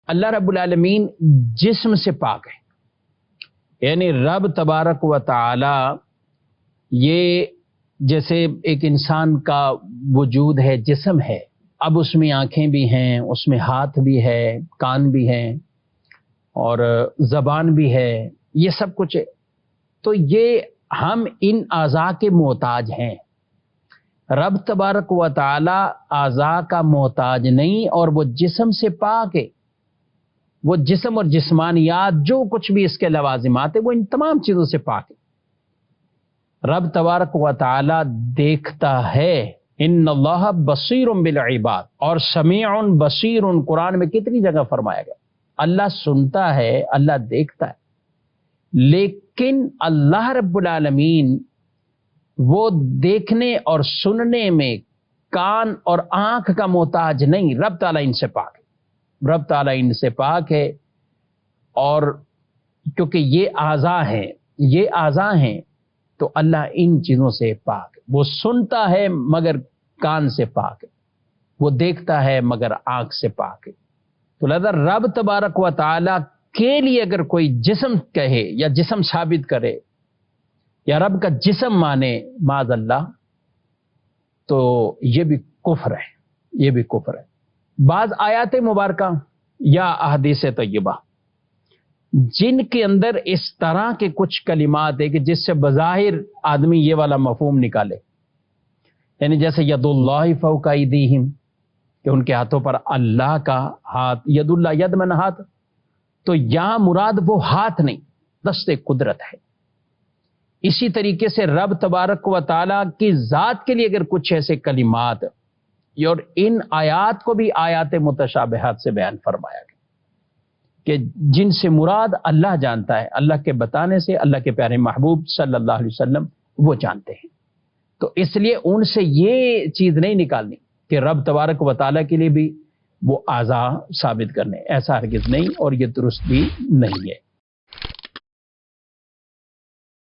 اللہ رب العالمین جسم سے پاک ہے، یعنی رب تبارک و تعالی یہ جیسے ایک انسان کا وجود ہے، جسم ہے، اب اس میں آنکھیں بھی ہیں، اس میں ہاتھ بھی ہے، کان بھی ہیں اور زبان بھی ہے، یہ سب کچھ ہے۔ تو یہ ہم ان اعضاء کے محتاج ہیں۔ رب تبارک و تعالی اعضاء کا محتاج نہیں، اور وہ جسم سے پاک ہے۔ وہ جسم اور جسمانیات جو کچھ بھی اس کے لوازمات ہیں وہ ان تمام چیزوں سے پاک ہے۔ رب تبارک و تعالی دیکھتا ہے، ان اللہ بصیر بالعباد، اور سمیع بصیر قرآن میں کتنی جگہ فرمایا گیا۔ اللہ سنتا ہے، اللہ دیکھتا ہے، لیکن اللہ رب العالمین وہ دیکھنے اور سننے میں کان اور آنکھ کا محتاج نہیں۔ رب تعالیٰ ان سے پاک ہے، رب تعالیٰ ان سے پاک ہے، اور کیونکہ یہ اعضاء ہیں، یہ اعضاء ہیں تو اللہ ان چیزوں سے پاک ہے۔ وہ سنتا ہے مگر کان سے پاک ہے، وہ دیکھتا ہے مگر آنکھ سے پاک ہے۔ تو لہذا رب تبارک و تعالی کے لیے اگر کوئی جسم کہے یا جسم ثابت کرے یا رب کا جسم مانے معاذ اللہ، تو یہ بھی کفر ہے، یہ بھی کفر ہے۔ بعض آیات مبارکہ یا احادیث طیبہ جن کے اندر اس طرح کے کچھ کلمات ہیں کہ جس سے بظاہر آدمی یہ والا مفہوم نکالے، یعنی جیسے ید اللہ فوق ایدیہم، کہ ان کے ہاتھوں پر اللہ کا ہاتھ، ید اللہ، ید من ہاتھ، تو یہاں مراد وہ ہاتھ نہیں، دست قدرت ہے۔ اسی طریقے سے رب تبارک و تعالیٰ کی ذات کے لیے اگر کچھ ایسے کلمات، اور ان آیات کو بھی آیات متشابہات سے بیان فرمایا گیا کہ جن سے مراد اللہ جانتا ہے، اللہ کے بتانے سے اللہ کے پیارے محبوب صلی اللہ علیہ وسلم وہ جانتے ہیں۔ تو اس لیے ان سے یہ چیز نہیں نکالنی کہ رب تبارک و تعالیٰ کے لیے بھی وہ اعضاء ثابت کرنے، ایسا ہرگز نہیں، اور یہ درست بھی نہیں ہے۔